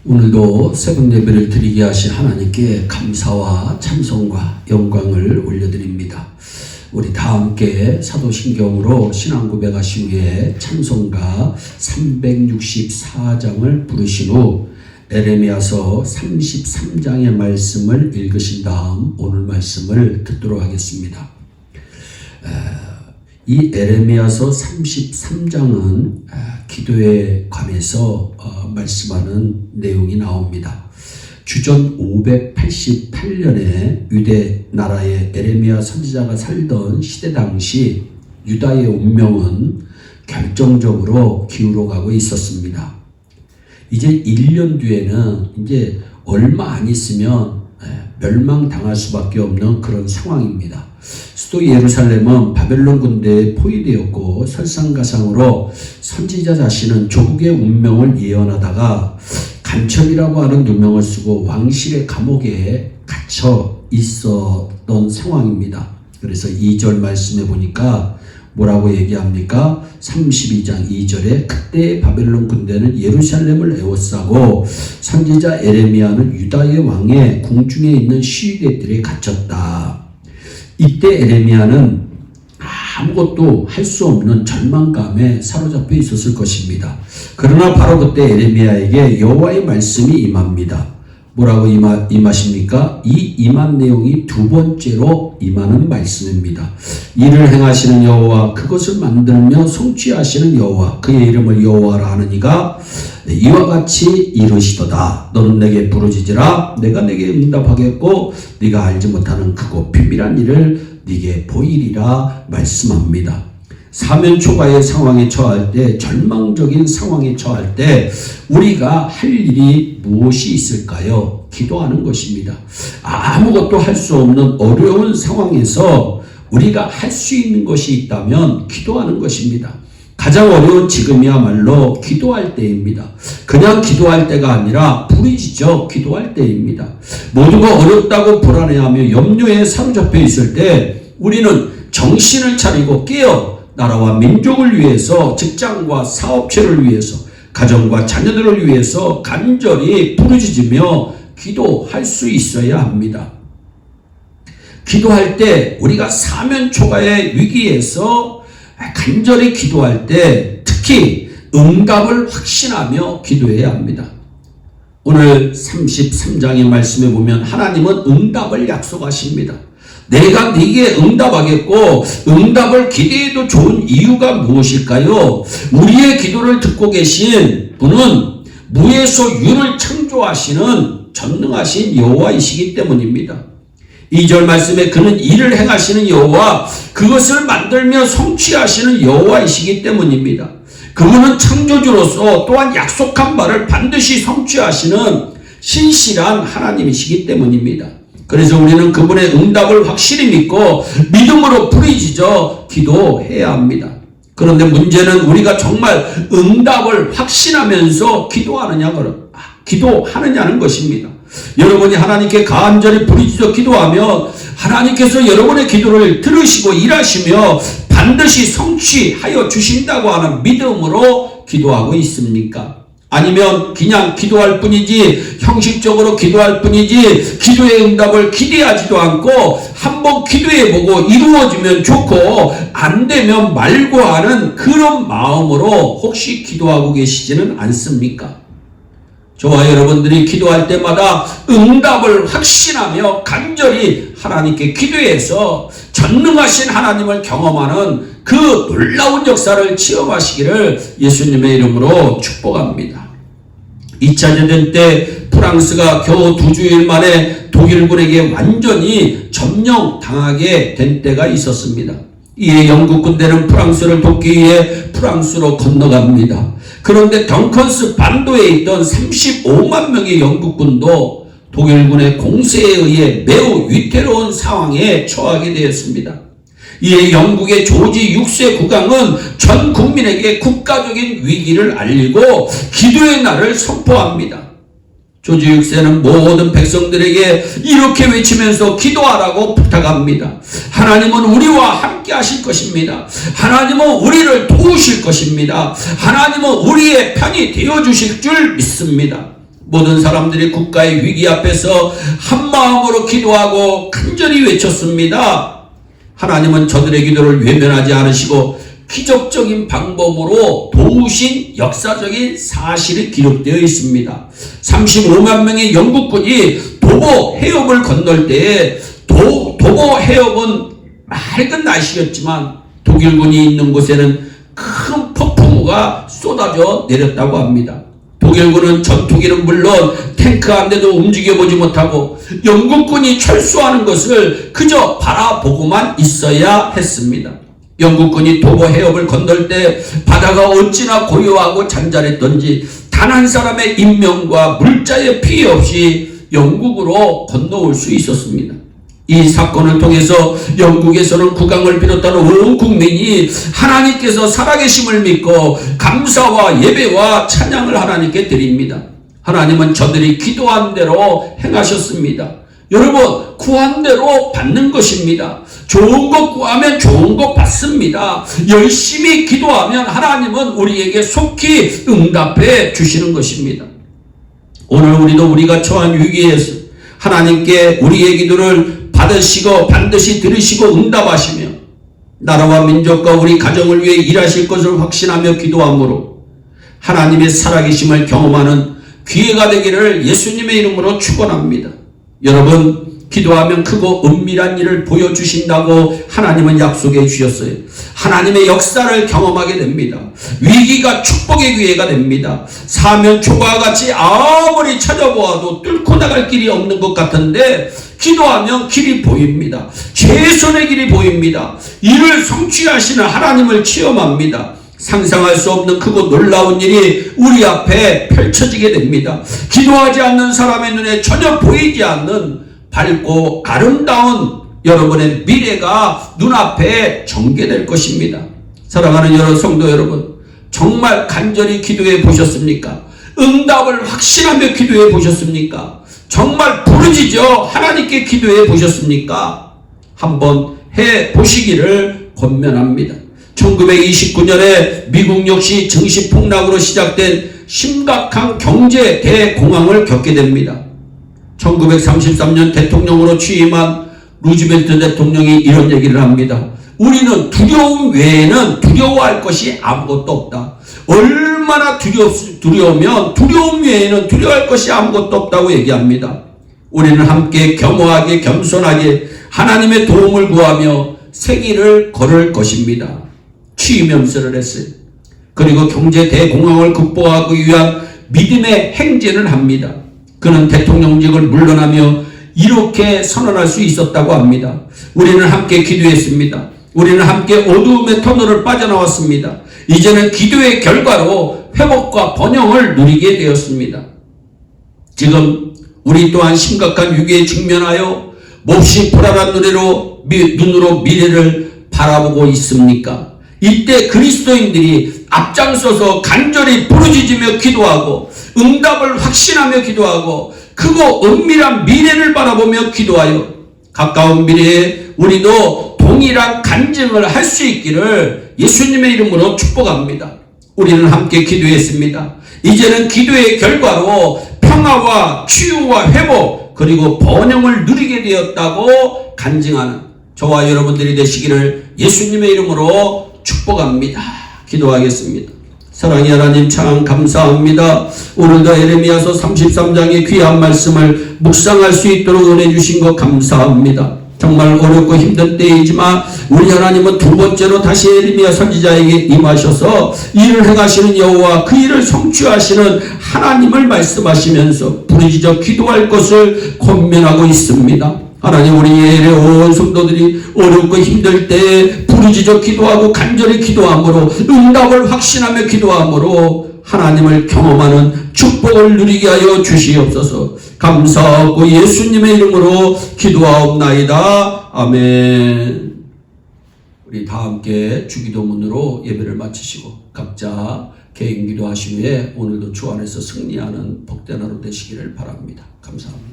오늘도 새벽 예배를 드리게 하신 하나님께 감사와 찬송과 영광을 올려드립니다. 우리 다 함께 사도신경으로 신앙 고백하신 후에 찬송가 364장을 부르신 후 에레미야서 33장의 말씀을 읽으신 다음 오늘 말씀을 듣도록 하겠습니다. 이 에레미야서 33장은 기도에 관해서 말씀하는 내용이 나옵니다. 주전 588년에 유대 나라의 에레미야 선지자가 살던 시대 당시 유다의 운명은 결정적으로 기울어가고 있었습니다. 이제 1년 뒤에는 이제 얼마 안 있으면 멸망당할 수밖에 없는 그런 상황입니다. 수도 예루살렘은 바벨론 군대에 포위되었고 설상가상으로 선지자 자신은 조국의 운명을 예언하다가 간첩이라고 하는 누명을 쓰고 왕실의 감옥에 갇혀 있었던 상황입니다. 그래서 2절 말씀해 보니까 뭐라고 얘기합니까? 32장 2절에 그때 바벨론 군대는 예루살렘을 에워싸고 선지자 에레미야는 유다의 왕의 궁중에 있는 시위대들에 갇혔다. 이때 에레미야는 아무것도 할 수 없는 절망감에 사로잡혀 있었을 것입니다. 그러나 바로 그때 에레미야에게 여호와의 말씀이 임합니다. 뭐라고 임하십니까? 이 임한 내용이 두 번째로 임하는 말씀입니다. 이를 행하시는 여호와, 그것을 만들며 성취하시는 여호와, 그의 이름을 여호와라 하느니가 이와 같이 이르시도다. 너는 내게 부르짖으라. 내가 내게 응답하겠고 네가 알지 못하는 크고 비밀한 일을 네게 보이리라 말씀합니다. 사면 초과의 상황에 처할 때, 절망적인 상황에 처할 때 우리가 할 일이 무엇이 있을까요? 기도하는 것입니다. 아무것도 할 수 없는 어려운 상황에서 우리가 할 수 있는 것이 있다면 기도하는 것입니다. 가장 어려운 지금이야말로 기도할 때입니다. 그냥 기도할 때가 아니라 부르짖어 기도할 때입니다. 모두가 어렵다고 불안해하며 염려에 사로잡혀 있을 때 우리는 정신을 차리고 깨어 나라와 민족을 위해서, 직장과 사업체를 위해서, 가정과 자녀들을 위해서 간절히 부르짖으며 기도할 수 있어야 합니다. 기도할 때 우리가 사면초가의 위기에서 간절히 기도할 때 특히 응답을 확신하며 기도해야 합니다. 오늘 33장의 말씀에 보면 하나님은 응답을 약속하십니다. 내가 네게 응답하겠고 응답을 기대해도 좋은 이유가 무엇일까요? 우리의 기도를 듣고 계신 분은 무에서 유를 창조하시는 전능하신 여호와이시기 때문입니다. 2절 말씀에 그는 일을 행하시는 여호와, 그것을 만들며 성취하시는 여호와이시기 때문입니다. 그분은 창조주로서 또한 약속한 바를 반드시 성취하시는 신실한 하나님이시기 때문입니다. 그래서 우리는 그분의 응답을 확실히 믿고 믿음으로 부르짖어 기도해야 합니다. 그런데 문제는 우리가 정말 응답을 확신하면서 기도하느냐는 것입니다. 여러분이 하나님께 간절히 부르짖어 기도하면 하나님께서 여러분의 기도를 들으시고 일하시며 반드시 성취하여 주신다고 하는 믿음으로 기도하고 있습니까? 아니면 그냥 기도할 뿐이지, 형식적으로 기도할 뿐이지 기도의 응답을 기대하지도 않고 한번 기도해보고 이루어지면 좋고 안 되면 말고 하는 그런 마음으로 혹시 기도하고 계시지는 않습니까? 저와 여러분들이 기도할 때마다 응답을 확신하며 간절히 하나님께 기도해서 전능하신 하나님을 경험하는 그 놀라운 역사를 체험하시기를 예수님의 이름으로 축복합니다. 2차 대전 때 프랑스가 겨우 2주일 만에 독일군에게 완전히 점령당하게 된 때가 있었습니다. 이에 영국 군대는 프랑스를 돕기 위해 프랑스로 건너갑니다. 그런데 덩컨스 반도에 있던 35만 명의 영국군도 독일군의 공세에 의해 매우 위태로운 상황에 처하게 되었습니다. 이에 영국의 조지 6세 국왕은 전 국민에게 국가적인 위기를 알리고 기도의 날을 선포합니다. 조지 6세는 모든 백성들에게 이렇게 외치면서 기도하라고 부탁합니다. 하나님은 우리와 함께 하실 것입니다. 하나님은 우리를 도우실 것입니다. 하나님은 우리의 편이 되어주실 줄 믿습니다. 모든 사람들이 국가의 위기 앞에서 한마음으로 기도하고 간절히 외쳤습니다. 하나님은 저들의 기도를 외면하지 않으시고 기적적인 방법으로 도우신 역사적인 사실이 기록되어 있습니다. 35만 명의 영국군이 도보 해협을 건널 때에 도보 해협은 맑은 날씨였지만 독일군이 있는 곳에는 큰 폭풍우가 쏟아져 내렸다고 합니다. 독일군은 전투기는 물론 탱크 한 대도 움직여보지 못하고 영국군이 철수하는 것을 그저 바라보고만 있어야 했습니다. 영국군이 도보 해협을 건널 때 바다가 어찌나 고요하고 잔잔했던지 단 한 사람의 인명과 물자의 피해 없이 영국으로 건너올 수 있었습니다. 이 사건을 통해서 영국에서는 국왕을 비롯한 온 국민이 하나님께서 살아계심을 믿고 감사와 예배와 찬양을 하나님께 드립니다. 하나님은 저들이 기도한 대로 행하셨습니다. 여러분, 구한 대로 받는 것입니다. 좋은 것 구하면 좋은 것 받습니다. 열심히 기도하면 하나님은 우리에게 속히 응답해 주시는 것입니다. 오늘 우리도 우리가 처한 위기에서 하나님께 우리의 기도를 받으시고 반드시 들으시고 응답하시며 나라와 민족과 우리 가정을 위해 일하실 것을 확신하며 기도함으로 하나님의 살아계심을 경험하는 기회가 되기를 예수님의 이름으로 축원합니다. 여러분, 기도하면 크고 은밀한 일을 보여주신다고 하나님은 약속해 주셨어요. 하나님의 역사를 경험하게 됩니다. 위기가 축복의 기회가 됩니다. 사면초가와 같이 아무리 찾아보아도 뚫고 나갈 길이 없는 것 같은데 기도하면 길이 보입니다. 최선의 길이 보입니다. 이를 성취하시는 하나님을 체험합니다. 상상할 수 없는 크고 놀라운 일이 우리 앞에 펼쳐지게 됩니다. 기도하지 않는 사람의 눈에 전혀 보이지 않는 밝고 아름다운 여러분의 미래가 눈앞에 전개될 것입니다. 사랑하는 여러분, 성도 여러분, 정말 간절히 기도해 보셨습니까? 응답을 확신하며 기도해 보셨습니까? 정말 부르짖어 하나님께 기도해 보셨습니까? 한번 해 보시기를 권면합니다. 1929년에 미국 역시 증시 폭락으로 시작된 심각한 경제 대공황을 겪게 됩니다. 1933년 대통령으로 취임한 루즈벨트 대통령이 이런 얘기를 합니다. 우리는 두려움 외에는 두려워할 것이 아무것도 없다. 얼마나 두려우면 두려움 외에는 두려워할 것이 아무것도 없다고 얘기합니다. 우리는 함께 겸허하게 겸손하게 하나님의 도움을 구하며 생일을 걸을 것입니다. 취임연설을 했어요. 그리고 경제 대공황을 극복하기 위한 믿음의 행진을 합니다. 그는 대통령직을 물러나며 이렇게 선언할 수 있었다고 합니다. 우리는 함께 기도했습니다. 우리는 함께 어두움의 터널을 빠져나왔습니다. 이제는 기도의 결과로 회복과 번영을 누리게 되었습니다. 지금 우리 또한 심각한 위기에 직면하여 몹시 불안한 눈으로 미래를 바라보고 있습니까? 이때 그리스도인들이 앞장서서 간절히 부르짖으며 기도하고 응답을 확신하며 기도하고 크고 은밀한 미래를 바라보며 기도하여 가까운 미래에 우리도 동일한 간증을 할 수 있기를 예수님의 이름으로 축복합니다. 우리는 함께 기도했습니다. 이제는 기도의 결과로 평화와 치유와 회복 그리고 번영을 누리게 되었다고 간증하는 저와 여러분들이 되시기를 예수님의 이름으로 축복합니다. 기도하겠습니다. 사랑의 하나님 참 감사합니다. 오늘도 에레미야서 33장의 귀한 말씀을 묵상할 수 있도록 은혜 주신 것 감사합니다. 정말 어렵고 힘든 때이지만 우리 하나님은 두 번째로 다시 에레미야 선지자에게 임하셔서 일을 행하시는 여호와 그 일을 성취하시는 하나님을 말씀하시면서 부르짖어 기도할 것을 권면하고 있습니다. 하나님, 우리의 온 성도들이 어렵고 힘들 때 부르짖어 기도하고 간절히 기도함으로 응답을 확신하며 기도함으로 하나님을 경험하는 축복을 누리게 하여 주시옵소서. 감사하고 예수님의 이름으로 기도하옵나이다. 아멘. 우리 다 함께 주기도문으로 예배를 마치시고 각자 개인 기도하신 후에 오늘도 주 안에서 승리하는 복된 하루 되시기를 바랍니다. 감사합니다.